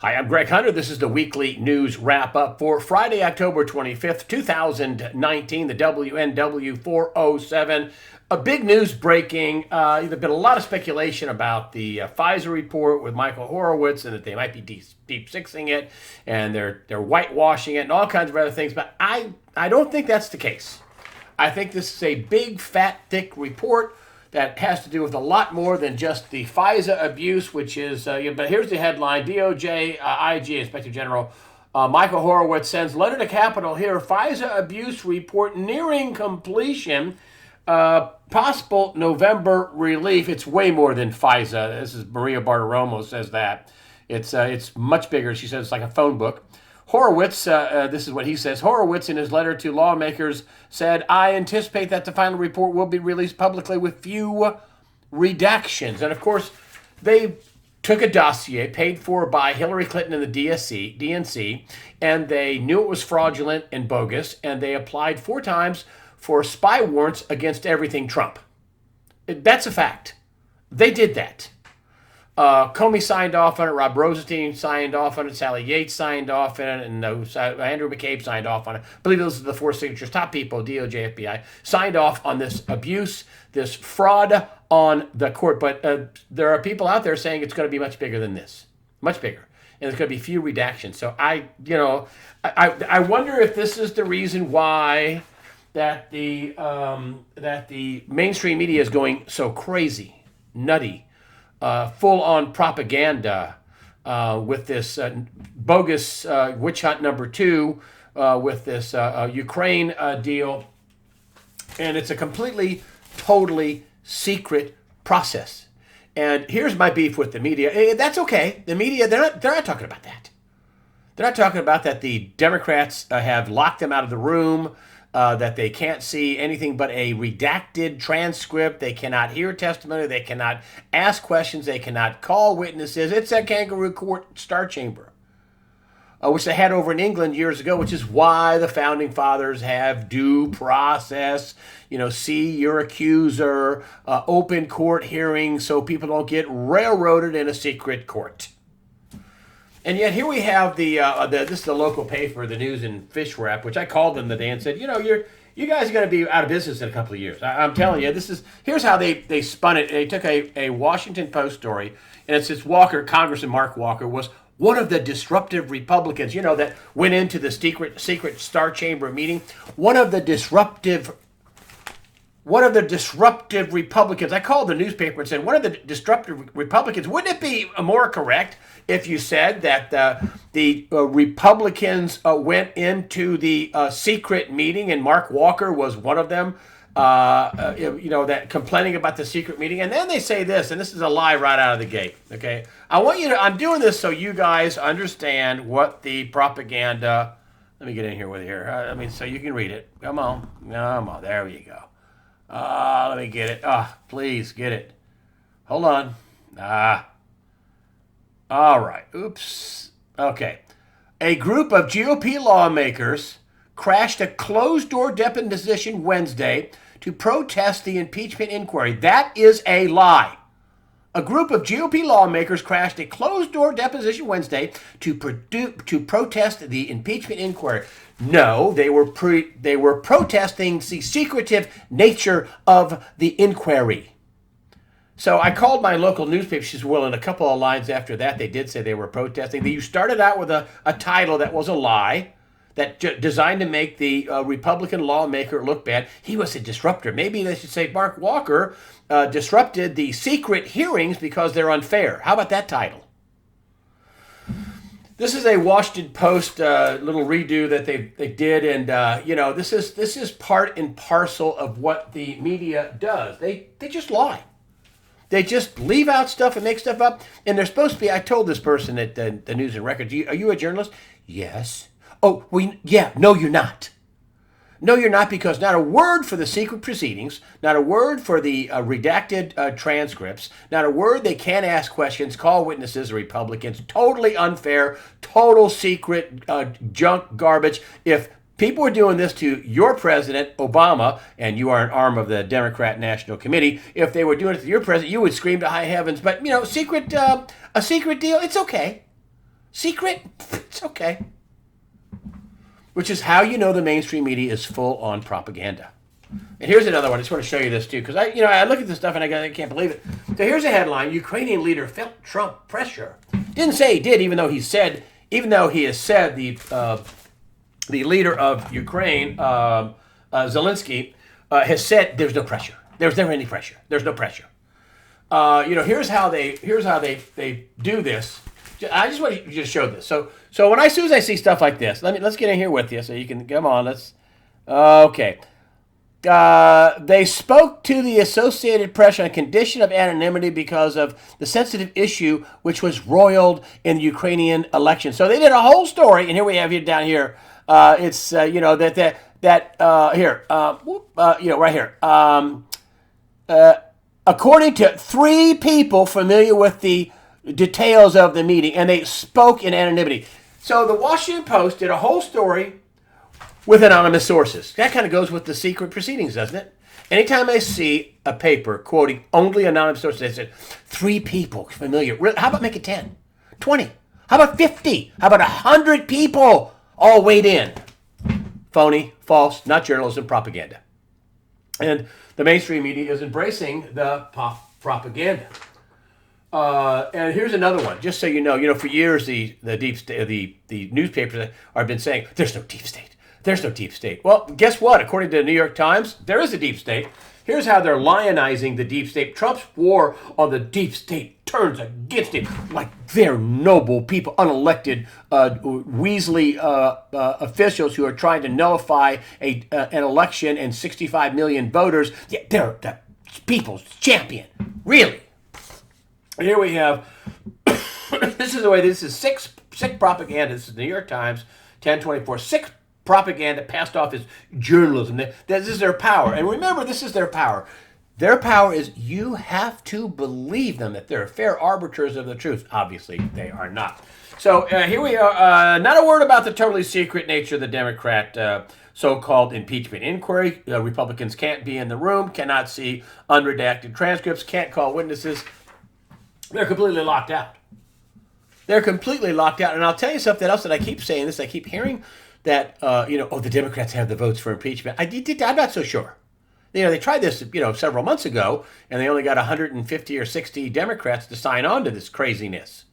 Hi, I'm Greg Hunter. This is the weekly news wrap up for Friday, October 25th, 2019, the WNW 407. A big news breaking. There's been a lot of speculation about the Pfizer report with Michael Horowitz and that they might be deep sixing it and they're whitewashing it and all kinds of other things. But I don't think that's the case. I think this is a big, fat, thick report that has to do with a lot more than just the FISA abuse, which is, but here's the headline. DOJ, IG, Inspector General Michael Horowitz sends letter to Capitol Hill, FISA abuse report nearing completion, possible November relief. It's way more than FISA. This is Maria Bartiromo says that. It's much bigger. She says it's like a phone book. Horowitz, this is what he says. Horowitz, in his letter to lawmakers, said, I anticipate that the final report will be released publicly with few redactions. And of course, they took a dossier paid for by Hillary Clinton and the DNC, and they knew it was fraudulent and bogus, and they applied 4 times for spy warrants against everything Trump. That's a fact. They did that. Comey signed off on it. Rob Rosenstein signed off on it. Sally Yates signed off on it. And Andrew McCabe signed off on it. I believe those are the 4 signatures. Top people, DOJ, FBI, signed off on this abuse, this fraud on the court. But there are people out there saying it's going to be much bigger than this. Much bigger. And there's going to be few redactions. So I wonder if this is the reason why that the mainstream media is going so crazy, nutty, full-on propaganda with this bogus witch hunt number 2 with this Ukraine deal. And it's a completely, totally secret process. And here's my beef with the media. That's okay. The media, they're not talking about that. They're not talking about that the Democrats have locked them out of the room, that they can't see anything but a redacted transcript. They cannot hear testimony. They cannot ask questions. They cannot call witnesses. It's a kangaroo court star chamber, which they had over in England years ago, which is why the founding fathers have due process, see your accuser, open court hearings so people don't get railroaded in a secret court. And yet here we have this is the local paper, the News and Fish Wrap, which I called them today and said, you guys are going to be out of business in a couple of years. I'm telling you, here's how they spun it. They took a Washington Post story, and it says Congressman Mark Walker was one of the disruptive Republicans, that went into the secret Star Chamber meeting. One of the disruptive Republicans. I called the newspaper and said, one of the disruptive Republicans. Wouldn't it be more correct if you said that the Republicans went into the secret meeting and Mark Walker was one of them, that complaining about the secret meeting? And then they say this, and this is a lie right out of the gate, okay? I'm doing this so you guys understand what the propaganda, let me get in here with you here. So you can read it. Come on, there you go. Let me get it. Please get it. Hold on. All right. Oops. Okay. A group of GOP lawmakers crashed a closed-door deposition Wednesday to protest the impeachment inquiry. That is a lie. A group of GOP lawmakers crashed a closed-door deposition Wednesday to protest the impeachment inquiry. No, they were protesting the secretive nature of the inquiry. So I called my local newspaper. She says, well, in a couple of lines after that, they did say they were protesting. You started out with a title that was a lie, that designed to make the Republican lawmaker look bad. He was a disruptor. Maybe they should say Mark Walker disrupted the secret hearings because they're unfair. How about that title? This is a Washington Post little redo that they did, and this is part and parcel of what the media does. They just lie. They just leave out stuff and make stuff up. And they're supposed to be, I told this person at the News and Record, are you a journalist? Yes. Oh, no, you're not. No, you're not, because not a word for the secret proceedings, not a word for the redacted transcripts, not a word. They can't ask questions, call witnesses, Republicans. Totally unfair, total secret junk garbage. If people were doing this to your president, Obama, and you are an arm of the Democrat National Committee, if they were doing it to your president, you would scream to high heavens. But, a secret deal, it's okay. Secret? It's okay. Which is how you know the mainstream media is full on propaganda. And here's another one. I just want to show you this too, because I look at this stuff and I can't believe it. So here's a headline: Ukrainian leader felt Trump pressure. Didn't say he did, even though he has said the leader of Ukraine, Zelensky, has said there's no pressure. There's never any pressure. There's no pressure. Here's how they do this. I just want you to show this. So as soon as I see stuff like this, let's get in here with you so you can come on. Okay. They spoke to the Associated Press on condition of anonymity because of the sensitive issue which was roiled in the Ukrainian election. So they did a whole story, and here we have down here. It's right here. According to 3 people familiar with the details of the meeting, and they spoke in anonymity. So the Washington Post did a whole story with anonymous sources. That kind of goes with the secret proceedings, doesn't it? Anytime I see a paper quoting only anonymous sources, I said 3 people familiar. How about make it 10, 20? How about 50? How about 100 people all weighed in? Phony, false, not journalism, propaganda. And the mainstream media is embracing the propaganda. And here's another one, just so you know, for years the newspapers have been saying there's no deep state. There's no deep state. Well, guess what? According to the New York Times, there is a deep state. Here's how they're lionizing the deep state. Trump's war on the deep state turns against it like they're noble people, unelected Weasley officials who are trying to nullify an election and 65 million voters. Yeah, they're the people's champion. Really. And here we have, this is sick propaganda. This is the New York Times, 1024. Sick propaganda passed off as journalism. This is their power. And remember, this is their power. Their power is you have to believe them, that they're fair arbiters of the truth. Obviously, they are not. So here we are. Not a word about the totally secret nature of the Democrat so-called impeachment inquiry. Republicans can't be in the room, cannot see unredacted transcripts, can't call witnesses. They're completely locked out. They're completely locked out. And I'll tell you something else that I keep saying this. I keep hearing that, the Democrats have the votes for impeachment. I'm not so sure. They tried this, several months ago, and they only got 150 or 60 Democrats to sign on to this craziness.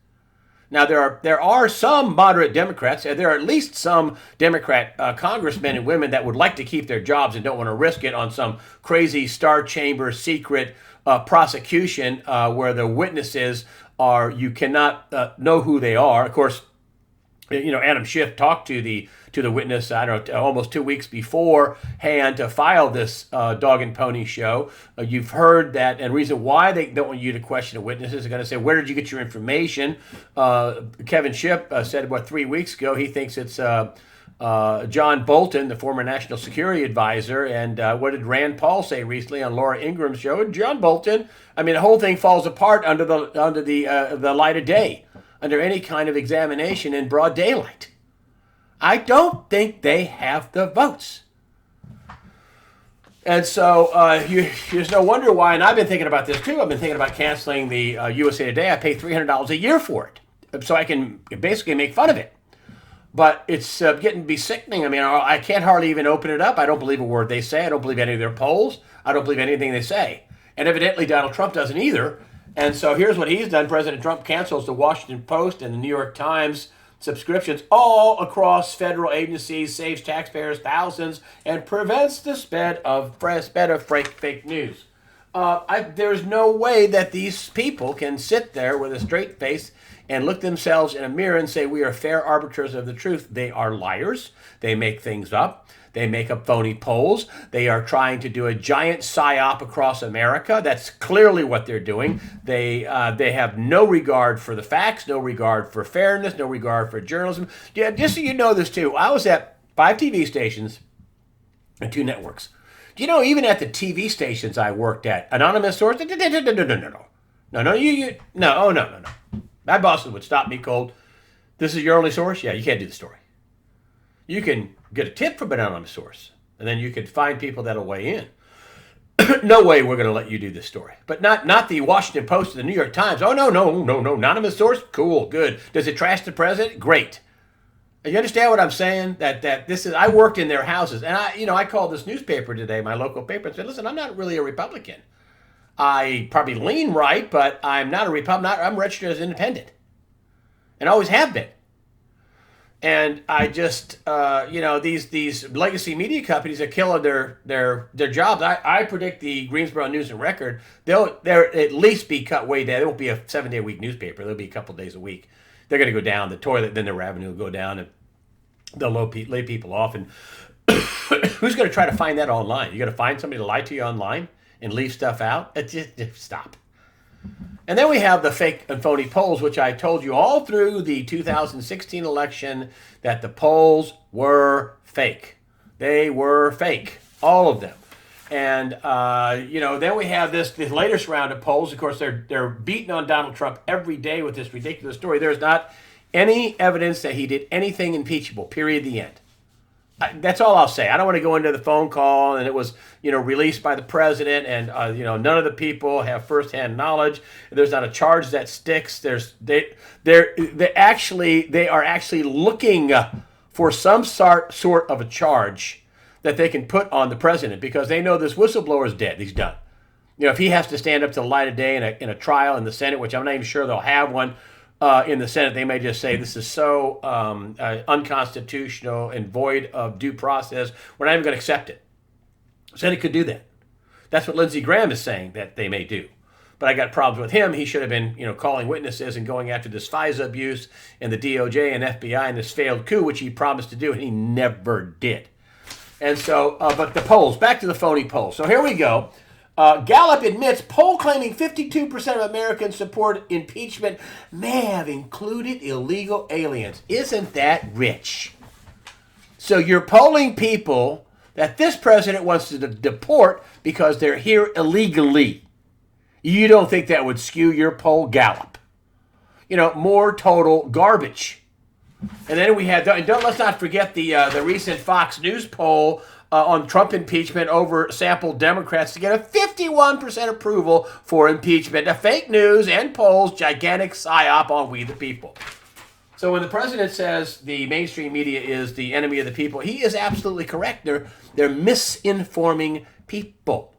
Now, there are some moderate Democrats, and there are at least some Democrat congressmen and women that would like to keep their jobs and don't want to risk it on some crazy Star Chamber secret prosecution where the witnesses are, you cannot know who they are. Of course, Adam Schiff talked to the witness, almost 2 weeks beforehand to file this dog and pony show. You've heard that, and reason why they don't want you to question the witnesses, they're going to say, where did you get your information? Kevin Schiff said, 3 weeks ago, he thinks it's John Bolton, the former national security advisor. And what did Rand Paul say recently on Laura Ingraham's show? John Bolton. The whole thing falls apart under the light of day, under any kind of examination in broad daylight. I don't think they have the votes. And so there's no wonder why, and I've been thinking about this too. I've been thinking about canceling the USA Today. I pay $300 a year for it, so I can basically make fun of it. But it's getting to be sickening. I can't hardly even open it up. I don't believe a word they say. I don't believe any of their polls. I don't believe anything they say. And evidently Donald Trump doesn't either. And so here's what he's done. President Trump cancels the Washington Post and the New York Times subscriptions all across federal agencies, saves taxpayers thousands, and prevents the spread of fake news. There's no way that these people can sit there with a straight face and look themselves in a mirror and say, we are fair arbiters of the truth. They are liars. They make things up. They make up phony polls. They are trying to do a giant psyop across America. That's clearly what they're doing. They have no regard for the facts, no regard for fairness, no regard for journalism. Yeah, just so you know this too, I was at 5 TV stations and 2 networks. Do you know, even at the TV stations I worked at, anonymous source, no. My bosses would stop me cold. This is your only source? Yeah, you can't do the story. You can get a tip from an anonymous source, and then you can find people that'll weigh in. No way we're going to let you do this story. But not the Washington Post or the New York Times. Oh, no. Anonymous source? Cool, good. Does it trash the president? Great. You understand what I'm saying? That this is, I worked in their houses. And I called this newspaper today, my local paper, and said, listen, I'm not really a Republican. I probably lean right, but I'm not a Republican. I'm registered as independent. And always have been. And I just, these legacy media companies are killing their jobs. I predict the Greensboro News and Record, they'll at least be cut way down. It won't be a 7-day-a-week newspaper. They'll be a couple days a week. They're going to go down the toilet, then their revenue will go down, and they'll lay people off. And who's going to try to find that online? You're going to find somebody to lie to you online and leave stuff out? Just stop. And then we have the fake and phony polls, which I told you all through the 2016 election that the polls were fake. They were fake, all of them. And, then we have this latest round of polls. Of course, they're beating on Donald Trump every day with this ridiculous story. There's not any evidence that he did anything impeachable, period, the end. That's all I'll say. I don't want to go into the phone call and it was, released by the president and, none of the people have firsthand knowledge. There's not a charge that sticks. They are actually looking for some sort of a charge that they can put on the president because they know this whistleblower is dead. He's done. If he has to stand up to the light of day in a trial in the Senate, which I'm not even sure they'll have one, in the Senate, they may just say this is so unconstitutional and void of due process, we're not even going to accept it. The Senate could do that. That's what Lindsey Graham is saying that they may do. But I got problems with him. He should have been, calling witnesses and going after this FISA abuse and the DOJ and FBI and this failed coup, which he promised to do, and he never did. And so, but the polls, back to the phony polls. So here we go. Gallup admits poll claiming 52% of Americans support impeachment may have included illegal aliens. Isn't that rich? So you're polling people that this president wants to deport because they're here illegally. You don't think that would skew your poll, Gallup? More total garbage. And then we had, let's not forget the recent Fox News poll on Trump impeachment over sampled Democrats to get a 51% approval for impeachment. A fake news and polls, gigantic psyop on we the people. So when the president says the mainstream media is the enemy of the people, he is absolutely correct. They're misinforming people.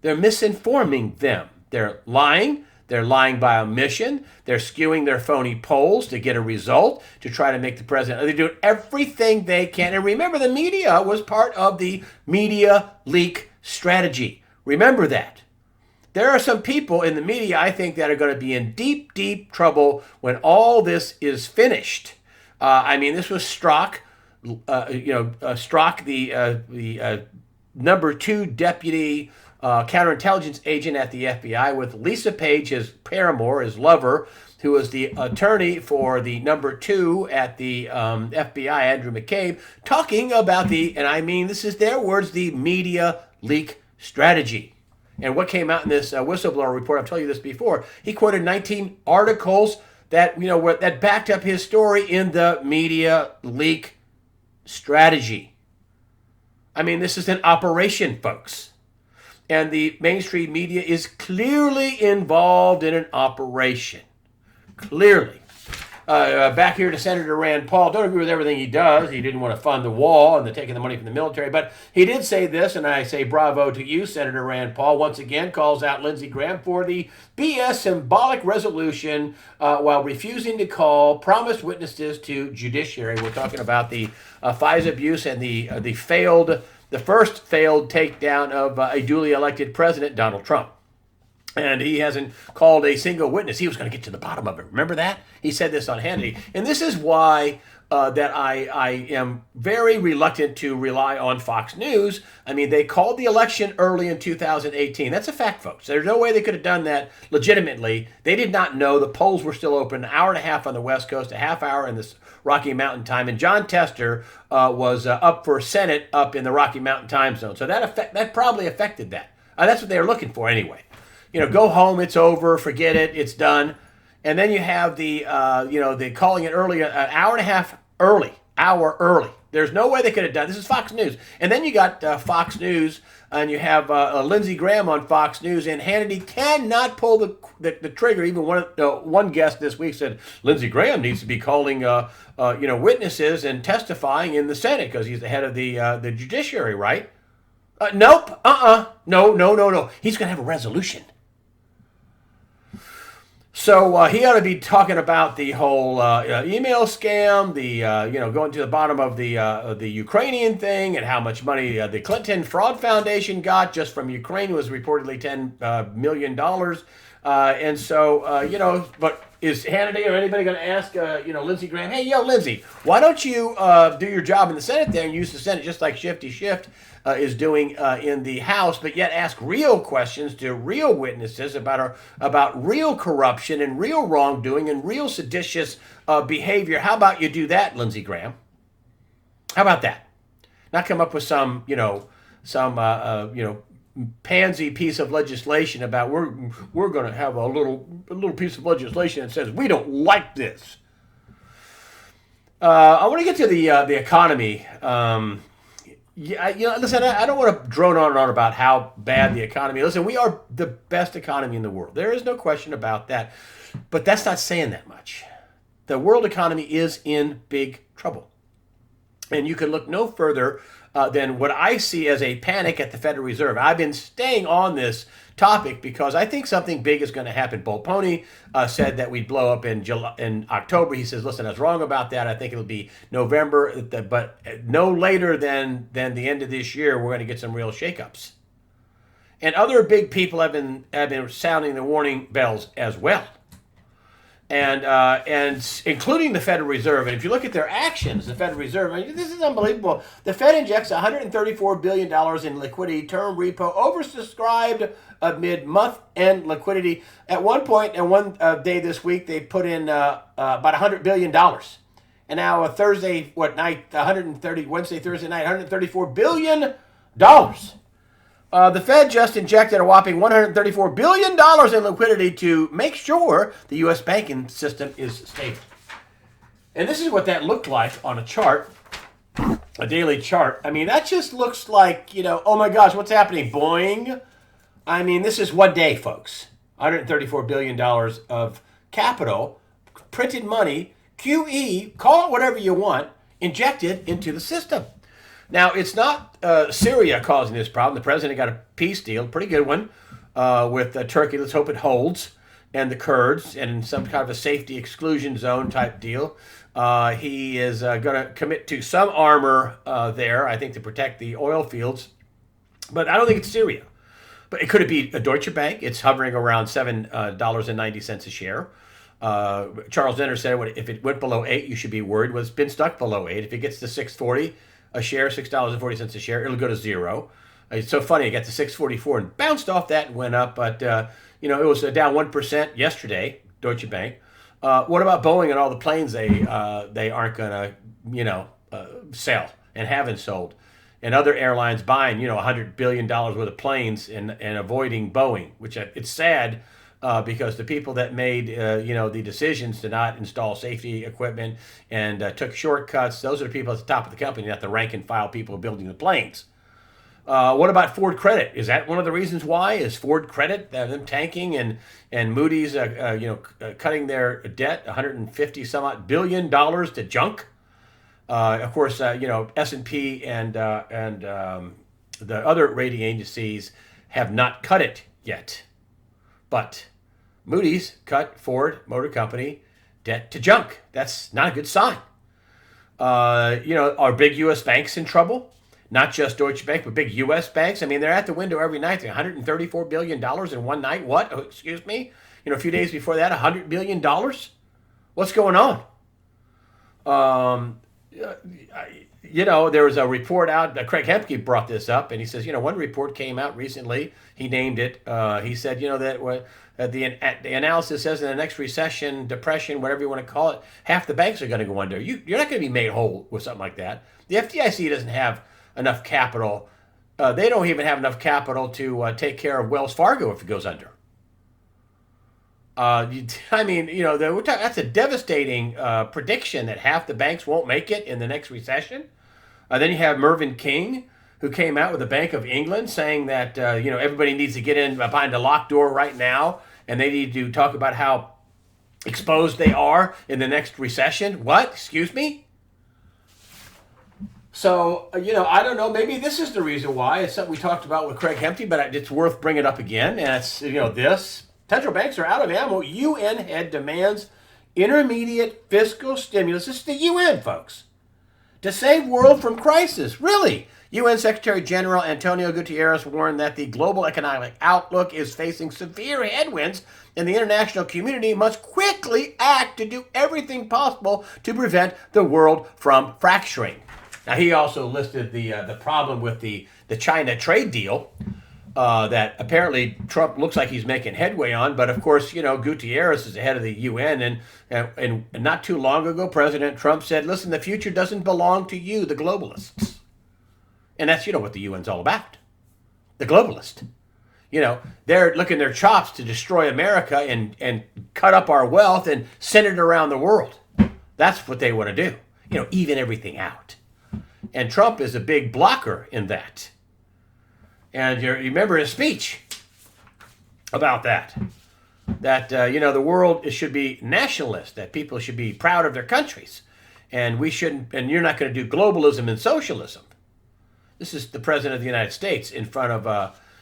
They're misinforming them. They're lying. They're lying by omission. They're skewing their phony polls to get a result, to try to make the president. They're doing everything they can. And remember, the media was part of the media leak strategy. Remember that. There are some people in the media, I think, that are going to be in deep, deep trouble when all this is finished. This was Strzok, Strzok, the number 2 deputy counterintelligence agent at the FBI, with Lisa Page, his paramour, his lover, who was the attorney for the number 2 at the FBI, Andrew McCabe, talking about this is their words, the media leak strategy. And what came out in this whistleblower report, I've told you this before, he quoted 19 articles that, that backed up his story in the media leak strategy. This is an operation, folks. And the mainstream media is clearly involved in an operation. Clearly. Back here to Senator Rand Paul. Don't agree with everything he does. He didn't want to fund the wall and taking the money from the military. But he did say this, and I say bravo to you, Senator Rand Paul. Once again, calls out Lindsey Graham for the BS symbolic resolution while refusing to call promised witnesses to judiciary. We're talking about the FISA abuse and the first failed takedown of a duly elected president, Donald Trump. And he hasn't called a single witness. He was going to get to the bottom of it. Remember that? He said this on Hannity. And this is why that I am very reluctant to rely on Fox News. They called the election early in 2018. That's a fact, folks. There's no way they could have done that legitimately. They did not know. The polls were still open, an hour and a half on the West Coast, a half hour in the Rocky Mountain time. And John Tester was up for Senate up in the Rocky Mountain time zone. So that probably affected that. That's what they were looking for anyway. Go home, it's over, forget it, it's done. And then you have the calling it early, an hour and a half early, hour early. There's no way they could have done this. Is Fox News, and then you got Fox News, and you have Lindsey Graham on Fox News, and Hannity cannot pull the trigger. Even one guest this week said Lindsey Graham needs to be calling witnesses and testifying in the Senate because he's the head of the judiciary, right? Nope. No. He's going to have a resolution. So he ought to be talking about the whole email scam, the going to the bottom of the Ukrainian thing, and how much money the Clinton Fraud Foundation got just from Ukraine. It was reportedly $10 million. And so but is Hannity or anybody going to ask Lindsey Graham, hey, Lindsey, why don't you do your job in the Senate there and use the Senate just like Shifty Schiff is doing in the House, but yet ask real questions to real witnesses about real corruption and real wrongdoing and real seditious behavior? How about you do that, Lindsey Graham? How about that? Not come up with some pansy piece of legislation about we're going to have a little piece of legislation that says we don't like this. I want to get to the economy. Listen, I don't want to drone on and on about how bad the economy is. Listen, we are the best economy in the world. There is no question about that. But that's not saying that much. The world economy is in big trouble. And you can look no further than what I see as a panic at the Federal Reserve. I've been staying on this topic because I think something big is going to happen. Bull Pony said that we'd blow up in October. He says, listen, I was wrong about that. I think it'll be November, but no later than the end of this year, we're going to get some real shakeups. And other big people have been sounding the warning bells as well. And including the Federal Reserve. And if you look at their actions, the Federal Reserve, this is unbelievable. The Fed injects $134 billion in liquidity, term repo, oversubscribed amid month-end liquidity. At one point, and one day this week, they put in about $100 billion. And now Wednesday, Thursday night, $134 billion. The Fed just injected a whopping $134 billion in liquidity to make sure the U.S. banking system is stable. And this is what that looked like on a chart, a daily chart. I mean, that just looks like, oh my gosh, what's happening? Boing. I mean, this is one day, folks. $134 billion of capital, printed money, QE, call it whatever you want, injected into the system. Now, it's not Syria causing this problem. The president got a peace deal, pretty good one, with Turkey. Let's hope it holds, and the Kurds, and some kind of a safety exclusion zone type deal. He is going to commit to some armor there, I think, to protect the oil fields. But I don't think it's Syria. But it could be a Deutsche Bank. It's hovering around $7.90 a share. Charles Denner said if it went below 8, you should be worried. Well, it's been stuck below 8. If it gets to $6.40 a share, $6.40 a share, it'll go to zero. It's so funny. It got to $6.44 and bounced off that and went up. But, it was down 1% yesterday, Deutsche Bank. What about Boeing and all the planes they aren't going to, sell and haven't sold? And other airlines buying, $100 billion worth of planes and avoiding Boeing, which it's sad because the people that made, the decisions to not install safety equipment and took shortcuts, those are the people at the top of the company, not the rank and file people building the planes. What about Ford Credit? Is that one of the reasons why? Is Ford Credit, them tanking and Moody's, cutting their debt, $150 some odd billion to junk? Of course, S&P and the other rating agencies have not cut it yet. But Moody's cut Ford Motor Company debt to junk. That's not a good sign. Are big U.S. banks in trouble? Not just Deutsche Bank, but big U.S. banks. I mean, they're at the window every night. They're $134 billion in one night. What? Oh, excuse me? A few days before that, $100 billion? What's going on? There was a report out, Craig Hemke brought this up, and he says, one report came out recently, he named it, he said, that the analysis says in the next recession, depression, whatever you want to call it, half the banks are going to go under. You're not going to be made whole with something like that. The FDIC doesn't have enough capital. They don't even have enough capital to take care of Wells Fargo if it goes under. That's a devastating prediction that half the banks won't make it in the next recession. Then you have Mervyn King, who came out with the Bank of England saying that everybody needs to get in behind a locked door right now, and they need to talk about how exposed they are in the next recession. What? Excuse me? So, I don't know. Maybe this is the reason why. It's something we talked about with Craig Hemke, but it's worth bringing up again. And it's, this. Central banks are out of ammo. UN head demands intermediate fiscal stimulus. This is the UN, folks. To save world from crisis. Really? UN Secretary General Antonio Guterres warned that the global economic outlook is facing severe headwinds, and the international community must quickly act to do everything possible to prevent the world from fracturing. Now, he also listed the problem with the China trade deal that apparently Trump looks like he's making headway on. But, of course, Guterres is the head of the UN. And not too long ago, President Trump said, listen, the future doesn't belong to you, the globalists. And that's, what the UN's all about. The globalist. They're licking their chops to destroy America and cut up our wealth and send it around the world. That's what they want to do. Even everything out. And Trump is a big blocker in that. And you remember his speech about that. That, the world should be nationalist, that people should be proud of their countries. And we shouldn't, and you're not going to do globalism and socialism. This is the President of the United States in front of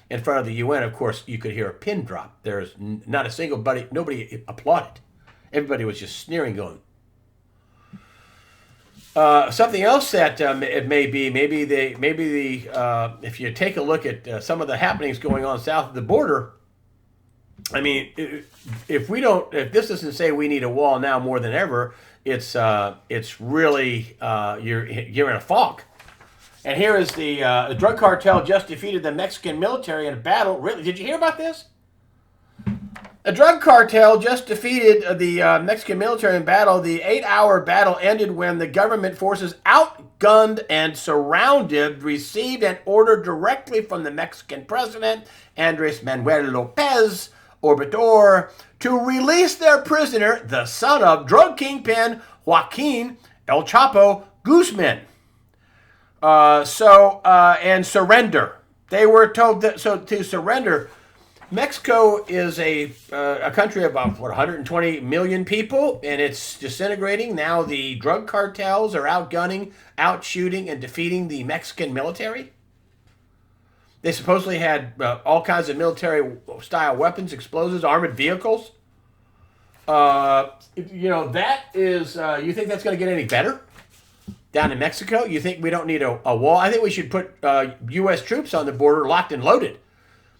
the UN. Of course, you could hear a pin drop. There's not a single nobody applauded. Everybody was just sneering, going. Something else that it may be, if you take a look at some of the happenings going on south of the border. I mean, if this doesn't say we need a wall now more than ever, it's really you're in a fog. And here is the drug cartel just defeated the Mexican military in a battle. Really? Did you hear about this? A drug cartel just defeated the Mexican military in battle. The 8-hour battle ended when the government forces, outgunned and surrounded, received an order directly from the Mexican president, Andres Manuel Lopez Obrador, to release their prisoner, the son of drug kingpin Joaquin El Chapo Guzman. And surrender. They were told that to surrender. Mexico is a country of about 120 million people, and it's disintegrating. Now the drug cartels are outgunning, outshooting, and defeating the Mexican military. They supposedly had all kinds of military-style weapons, explosives, armored vehicles. That is. You think that's going to get any better? Down in Mexico? You think we don't need a wall? I think we should put U.S. troops on the border locked and loaded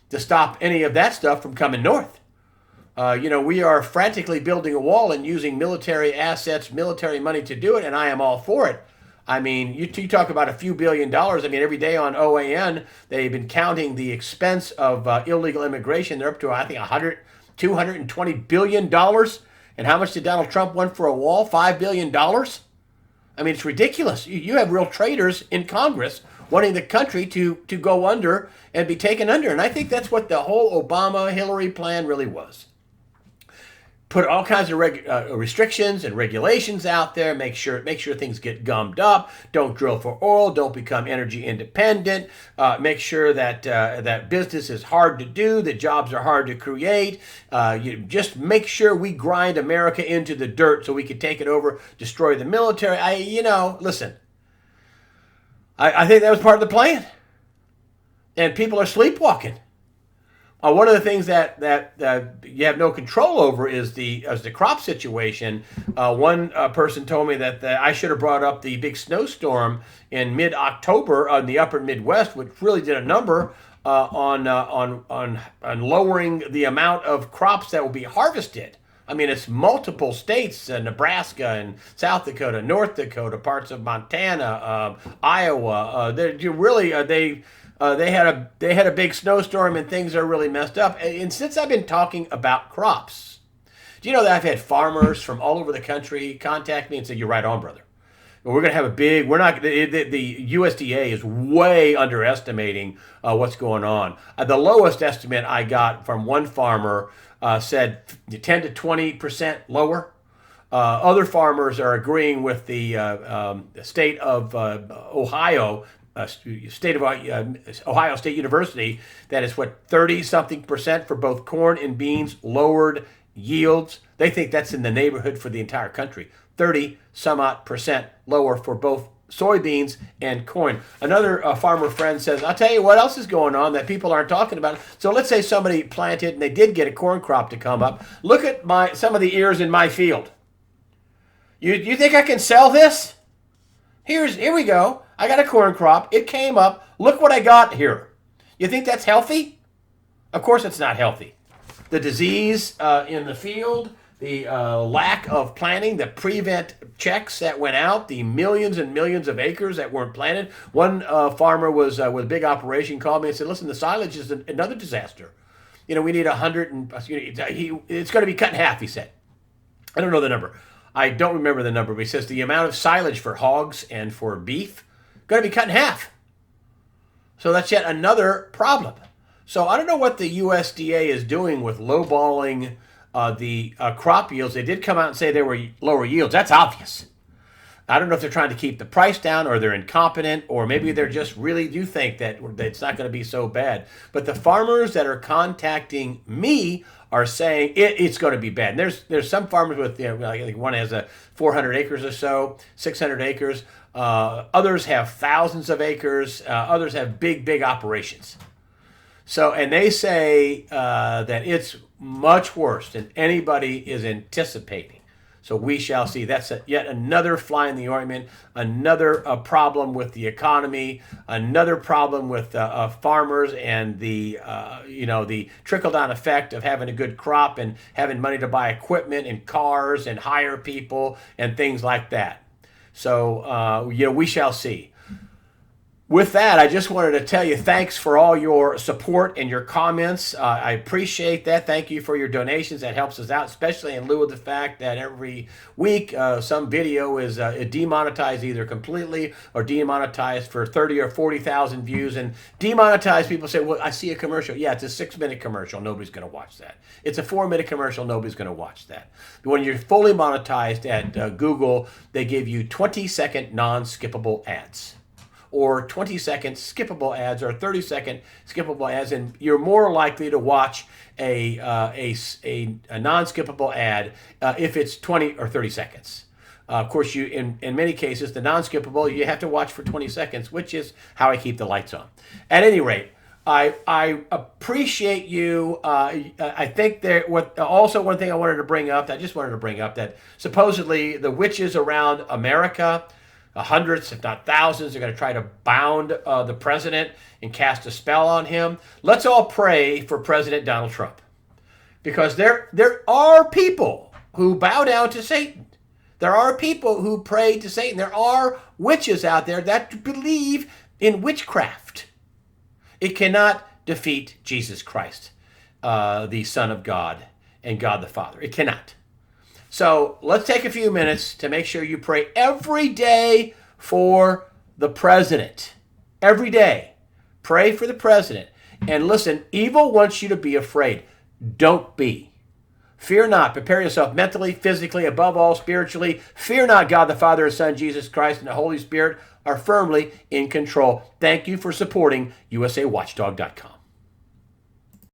to stop any of that stuff from coming north. We are frantically building a wall and using military assets, military money to do it, and I am all for it. I mean, you talk about a few $1 billion. I mean, every day on OAN, they've been counting the expense of illegal immigration. They're up to, I think, $220 billion. And how much did Donald Trump want for a wall? $5 billion? I mean, it's ridiculous. You have real traitors in Congress wanting the country to go under and be taken under. And I think that's what the whole Obama-Hillary plan really was. Put all kinds of restrictions and regulations out there. Make sure things get gummed up. Don't drill for oil. Don't become energy independent. Make sure that business is hard to do. That jobs are hard to create. You just make sure we grind America into the dirt so we can take it over, destroy the military. Listen. I think that was part of the plan, and people are sleepwalking. One of the things that you have no control over is the crop situation. One person told me that I should have brought up the big snowstorm in mid-October on the upper Midwest, which really did a number on lowering the amount of crops that will be harvested. I mean, it's multiple states: Nebraska and South Dakota, North Dakota, parts of Montana, Iowa. They had a big snowstorm and things are really messed up. And since I've been talking about crops, do you know that I've had farmers from all over the country contact me and say, "You're right on, brother. We're going to have the USDA is way underestimating what's going on." The lowest estimate I got from one farmer said 10 to 20% lower. Other farmers are agreeing with the state of Ohio, state of Ohio State University, that is what 30-something% for both corn and beans lowered yields. They think that's in the neighborhood for the entire country. 30-some-odd% lower for both soybeans and corn. Another farmer friend says, I'll tell you what else is going on that people aren't talking about. So let's say somebody planted and they did get a corn crop to come up. Look at some of the ears in my field. You think I can sell this? Here we go. I got a corn crop. It came up. Look what I got here. You think that's healthy? Of course it's not healthy. The disease in the field, the lack of planting, the prevent checks that went out, the millions and millions of acres that weren't planted. One farmer was with a big operation called me and said, listen, the silage is another disaster. We need 100 and it's going to be cut in half, he said. I don't know the number. I don't remember the number, but he says the amount of silage for hogs and for beef going to be cut in half. So that's yet another problem. So I don't know what the USDA is doing with lowballing the crop yields. They did come out and say there were lower yields. That's obvious. I don't know if they're trying to keep the price down or they're incompetent or maybe they're just really do think that it's not going to be so bad. But the farmers that are contacting me are saying it's going to be bad. And there's some farmers with, I think one has 400 acres or so, 600 acres. Others have thousands of acres. Others have big operations. So, and they say that it's much worse than anybody is anticipating. So we shall see. That's yet another fly in the ointment, another problem with the economy, another problem with farmers and the trickle-down effect of having a good crop and having money to buy equipment and cars and hire people and things like that. So, we shall see. With that, I just wanted to tell you thanks for all your support and your comments. I appreciate that. Thank you for your donations. That helps us out, especially in lieu of the fact that every week some video is demonetized either completely or demonetized for 30 or 40,000 views. And demonetized people say, well, I see a commercial. Yeah, it's a 6-minute commercial. Nobody's going to watch that. It's a 4-minute commercial. Nobody's going to watch that. When you're fully monetized at Google, they give you 20-second non-skippable ads, or 20-second skippable ads, or 30-second skippable ads, and you're more likely to watch a non-skippable ad if it's 20 or 30 seconds. Of course, in many cases, the non-skippable, you have to watch for 20 seconds, which is how I keep the lights on. At any rate, I appreciate you. I think there. Also, one thing I just wanted to bring up that supposedly the witches around America, hundreds, if not thousands, are going to try to bound the president and cast a spell on him. Let's all pray for President Donald Trump, because there are people who bow down to Satan. There are people who pray to Satan. There are witches out there that believe in witchcraft. It cannot defeat Jesus Christ, the Son of God and God the Father. It cannot. So let's take a few minutes to make sure you pray every day for the president. Every day. Pray for the president. And listen, evil wants you to be afraid. Don't be. Fear not. Prepare yourself mentally, physically, above all, spiritually. Fear not. God the Father, His Son, Jesus Christ, and the Holy Spirit are firmly in control. Thank you for supporting USAWatchdog.com.